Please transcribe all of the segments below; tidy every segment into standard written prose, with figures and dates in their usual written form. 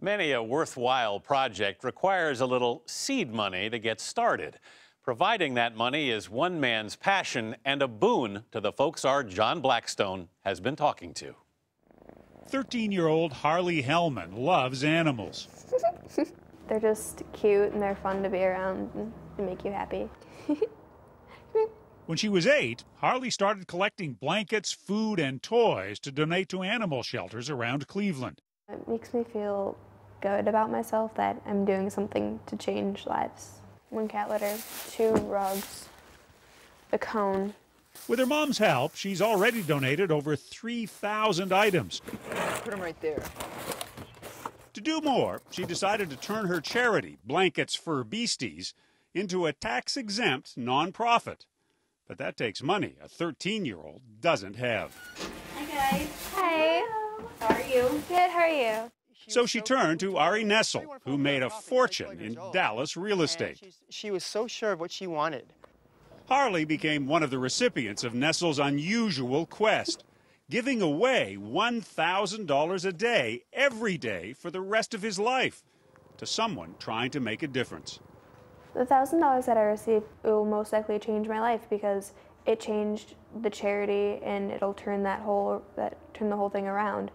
Many a worthwhile project requires a little seed money to get started. Providing that money is one man's passion and a boon to the folks our John Blackstone has been talking to. 13-year-old Harley Hellman loves animals. They're just cute and they're fun to be around and they make you happy. When she was 8, Harley started collecting blankets, food, and toys to donate to animal shelters around Cleveland. It makes me feel good about myself that I'm doing something to change lives. 1 cat litter, 2 rugs, a cone. With her mom's help, she's already donated over 3,000 items. Put them right there. To do more, she decided to turn her charity, Blankets for Beasties, into a tax-exempt nonprofit. But that takes money a 13-year-old doesn't have. Hi, guys. Hi. How are you? Good, how are you? So she turned to Ari Nessel, who made a fortune in Dallas real estate. She was so sure of what she wanted. Harley became one of the recipients of Nessel's unusual quest, giving away $1,000 a day, every day, for the rest of his life, to someone trying to make a difference. The $1,000 that I received will most likely change my life because it changed the charity and it'll turn the whole thing around.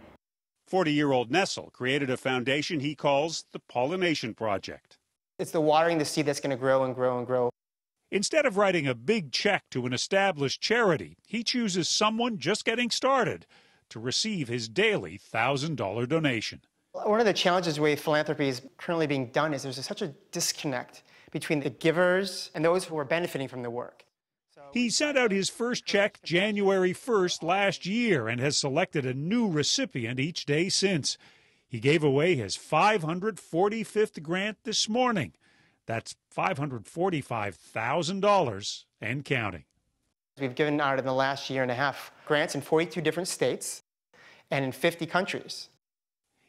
40-year-old Nessel created a foundation he calls the Pollination Project. It's the watering the seed that's going to grow and grow and grow. Instead of writing a big check to an established charity, he chooses someone just getting started to receive his daily $1,000 donation. One of the challenges with philanthropy is currently being done is there's such a disconnect between the givers and those who are benefiting from the work. He sent out his first check January 1st last year and has selected a new recipient each day since. He gave away his 545th grant this morning. That's $545,000 and counting. We've given out in the last year and a half grants in 42 different states and in 50 countries.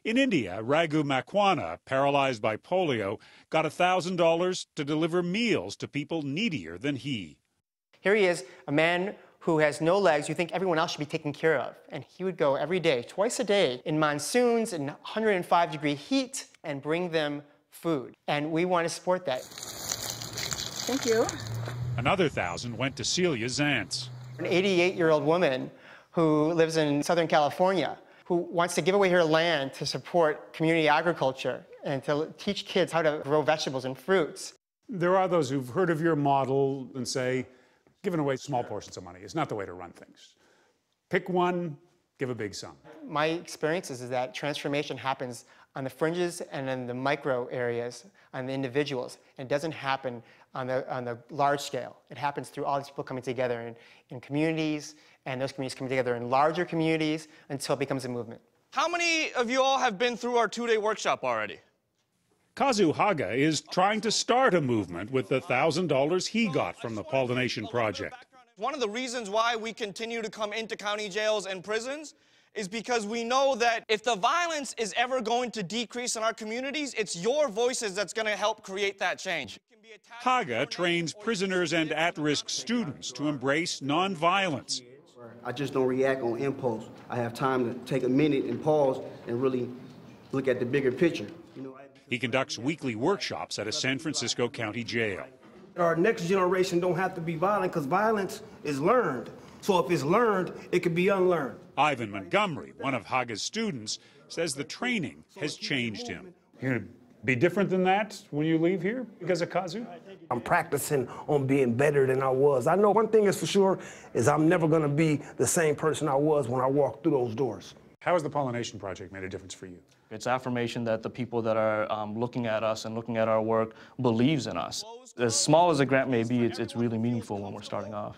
In India, Raghu Makwana, paralyzed by polio, got $1,000 to deliver meals to people needier than he. Here he is, a man who has no legs you think everyone else should be taken care of. And he would go every day, twice a day, in monsoons and 105-degree heat and bring them food. And we want to support that. Thank you. Another $1,000 went to Celia Zantz. An 88-year-old woman who lives in Southern California who wants to give away her land to support community agriculture and to teach kids how to grow vegetables and fruits. There are those who've heard of your model and say, giving away small portions of money is not the way to run things. Pick one, give a big sum. My experience is that transformation happens on the fringes and in the micro areas, on the individuals. It doesn't happen on the large scale. It happens through all these people coming together in communities, and those communities coming together in larger communities until it becomes a movement. How many of you all have been through our 2-day workshop already? Kazu Haga is trying to start a movement with the $1,000 he got from the Pollination Project. One of the reasons why we continue to come into county jails and prisons is because we know that if the violence is ever going to decrease in our communities, it's your voices that's going to help create that change. Haga trains prisoners and at-risk students to embrace nonviolence. I just don't react on impulse. I have time to take a minute and pause and really look at the bigger picture. He conducts weekly workshops at a San Francisco county jail. Our next generation don't have to be violent because violence is learned. So if it's learned, it can be unlearned. Ivan Montgomery, one of Haga's students, says the training has changed him. You're going to be different than that when you leave here because of Kazu? I'm practicing on being better than I was. I know one thing is for sure is I'm never going to be the same person I was when I walked through those doors. How has the Pollination Project made a difference for you? It's affirmation that the people that are looking at us and looking at our work believes in us. As small as a grant may be, it's really meaningful when we're starting off.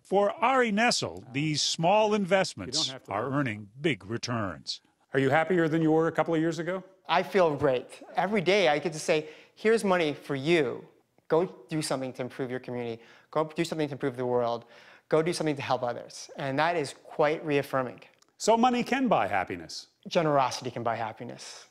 For Ari Nessel, these small investments are earning big returns. Are you happier than you were a couple of years ago? I feel great. Every day I get to say, here's money for you. Go do something to improve your community. Go do something to improve the world. Go do something to help others. And that is quite reaffirming. So money can buy happiness. Generosity can buy happiness.